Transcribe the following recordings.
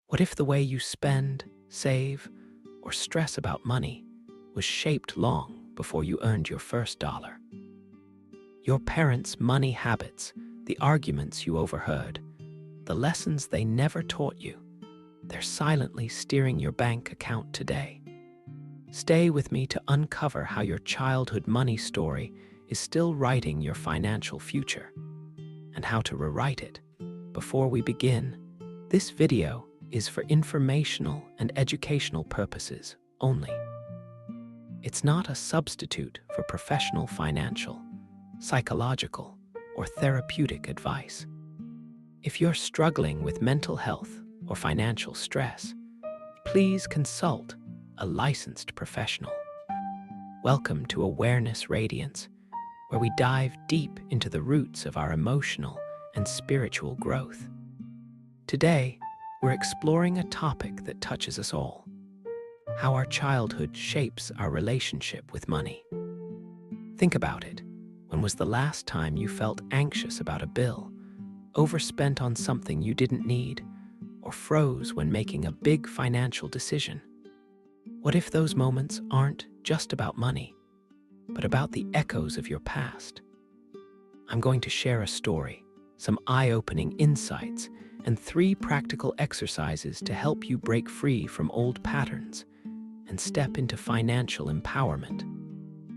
What if the way you spend, save, or stress about money was shaped long before you earned your first dollar? Your parents' money habits, the arguments you overheard, the lessons they never taught you, they're silently steering your bank account today. Stay with me to uncover how your childhood money story is still writing your financial future, and how to rewrite it. Before we begin, this video is for informational and educational purposes only. It's not a substitute for professional financial, psychological, or therapeutic advice. If you're struggling with mental health or financial stress, please consult a licensed professional. Welcome to Awareness Radiance, where we dive deep into the roots of our emotional and spiritual growth. Today, we're exploring a topic that touches us all: how our childhood shapes our relationship with money. Think about it. When was the last time you felt anxious about a bill, overspent on something you didn't need, or froze when making a big financial decision? What if those moments aren't just about money, but about the echoes of your past? I'm going to share a story, some eye-opening insights, and 3 practical exercises to help you break free from old patterns and step into financial empowerment.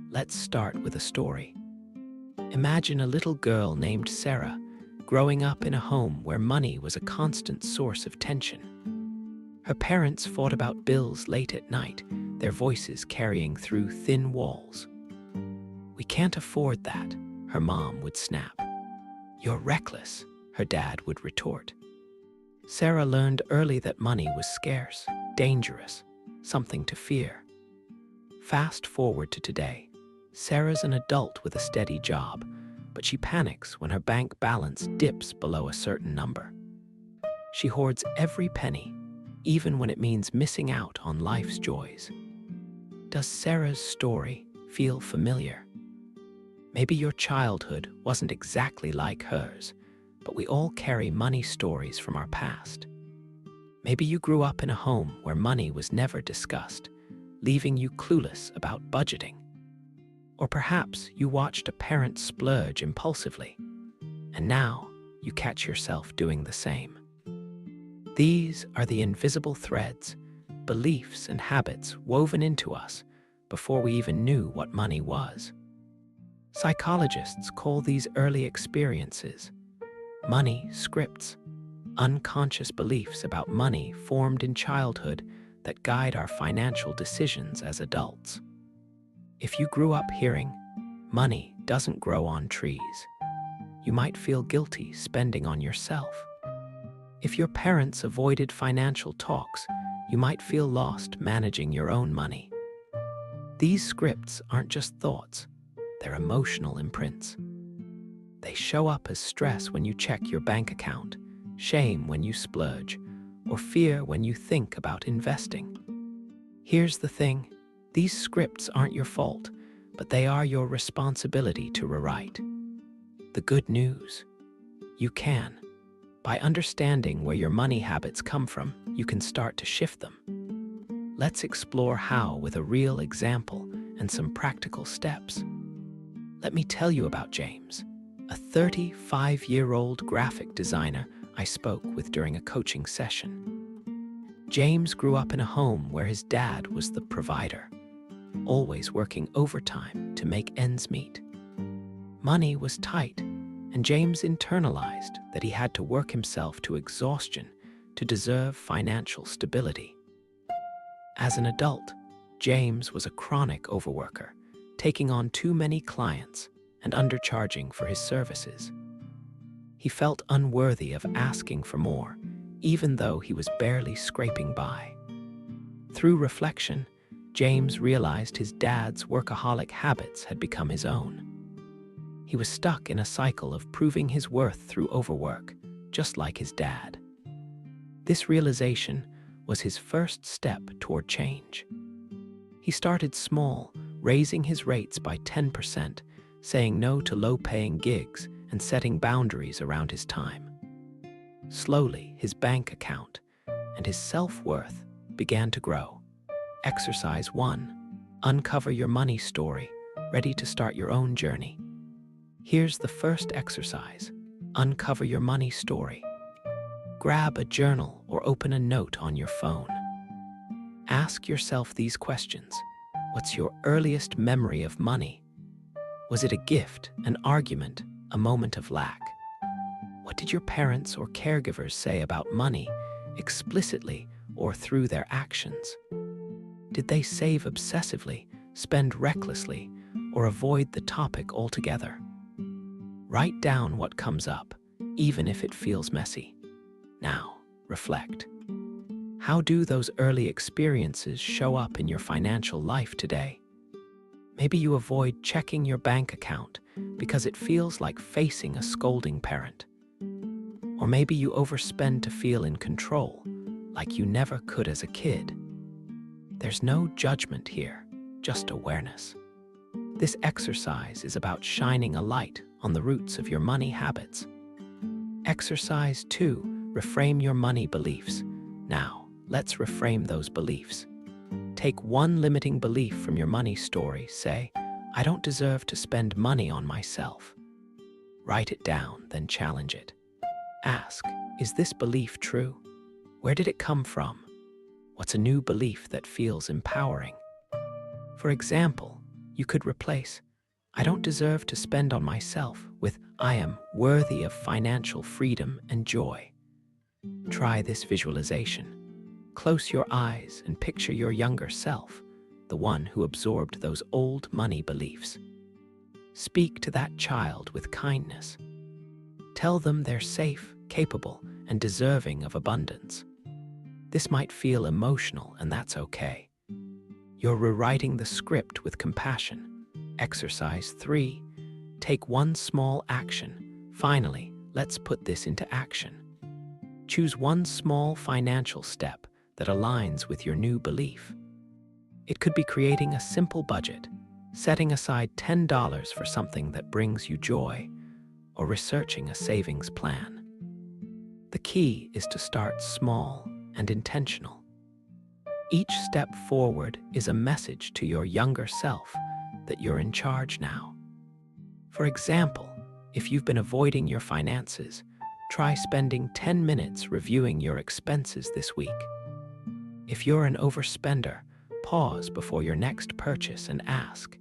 Let's start with a story. Imagine a little girl named Sarah growing up in a home where money was a constant source of tension. Her parents fought about bills late at night, their voices carrying through thin walls. "We can't afford that," her mom would snap. "You're reckless," her dad would retort. Sarah learned early that money was scarce, dangerous, something to fear. Fast forward to today. Sarah's an adult with a steady job, but she panics when her bank balance dips below a certain number. She hoards every penny, even when it means missing out on life's joys. Does Sarah's story feel familiar? Maybe your childhood wasn't exactly like hers, but we all carry money stories from our past. Maybe you grew up in a home where money was never discussed, leaving you clueless about budgeting. Or perhaps you watched a parent splurge impulsively, and now you catch yourself doing the same. These are the invisible threads, beliefs, and habits woven into us before we even knew what money was. Psychologists call these early experiences money scripts, unconscious beliefs about money formed in childhood that guide our financial decisions as adults. If you grew up hearing, "Money doesn't grow on trees," you might feel guilty spending on yourself. If your parents avoided financial talks, you might feel lost managing your own money. These scripts aren't just thoughts, they're emotional imprints. They show up as stress when you check your bank account, shame when you splurge, or fear when you think about investing. Here's the thing. These scripts aren't your fault, but they are your responsibility to rewrite. The good news: you can. By understanding where your money habits come from, you can start to shift them. Let's explore how with a real example and some practical steps. Let me tell you about James, a 35-year-old graphic designer I spoke with during a coaching session. James grew up in a home where his dad was the provider, always working overtime to make ends meet. Money was tight, and James internalized that he had to work himself to exhaustion to deserve financial stability. As an adult, James was a chronic overworker, taking on too many clients and undercharging for his services. He felt unworthy of asking for more, even though he was barely scraping by. Through reflection, James realized his dad's workaholic habits had become his own. He was stuck in a cycle of proving his worth through overwork, just like his dad. This realization was his first step toward change. He started small, raising his rates by 10%, saying no to low-paying gigs and setting boundaries around his time. Slowly, his bank account, and his self-worth began to grow. Exercise 1. Uncover your money story, ready to start your own journey. Here's the first exercise. Uncover your money story. Grab a journal or open a note on your phone. Ask yourself these questions. What's your earliest memory of money? Was it a gift, an argument, a moment of lack? What did your parents or caregivers say about money, explicitly or through their actions? Did they save obsessively, spend recklessly, or avoid the topic altogether? Write down what comes up, even if it feels messy. Now, reflect. How do those early experiences show up in your financial life today? Maybe you avoid checking your bank account because it feels like facing a scolding parent. Or maybe you overspend to feel in control, like you never could as a kid. There's no judgment here, just awareness. This exercise is about shining a light on the roots of your money habits. Exercise 2. Reframe your money beliefs. Now, let's reframe those beliefs. Take one limiting belief from your money story. Say, I don't deserve to spend money on myself. Write it down, then challenge it. Ask, is this belief true? Where did it come from? What's a new belief that feels empowering? For example, you could replace, I don't deserve to spend on myself with, I am worthy of financial freedom and joy. Try this visualization. Close your eyes and picture your younger self, the one who absorbed those old money beliefs. Speak to that child with kindness. Tell them they're safe, capable, and deserving of abundance. This might feel emotional, and that's okay. You're rewriting the script with compassion. Exercise 3. Take one small action. Finally, let's put this into action. Choose one small financial step that aligns with your new belief. It could be creating a simple budget, setting aside $10 for something that brings you joy, or researching a savings plan. The key is to start small and intentional. Each step forward is a message to your younger self that you're in charge now. For example, if you've been avoiding your finances, try spending 10 minutes reviewing your expenses this week. If you're an overspender, pause before your next purchase and ask,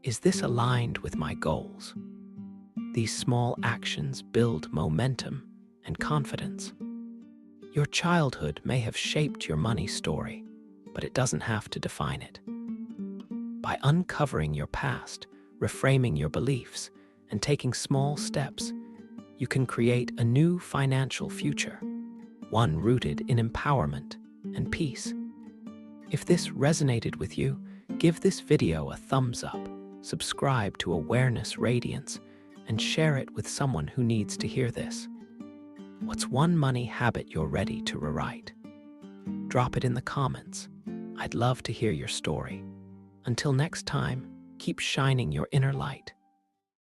is this aligned with my goals? These small actions build momentum and confidence. Your childhood may have shaped your money story, but it doesn't have to define it. By uncovering your past, reframing your beliefs, and taking small steps, you can create a new financial future, one rooted in empowerment and peace. If this resonated with you, give this video a thumbs up, subscribe to Awareness Radiance, and share it with someone who needs to hear this. What's one money habit you're ready to rewrite? Drop it in the comments. I'd love to hear your story. Until next time, keep shining your inner light.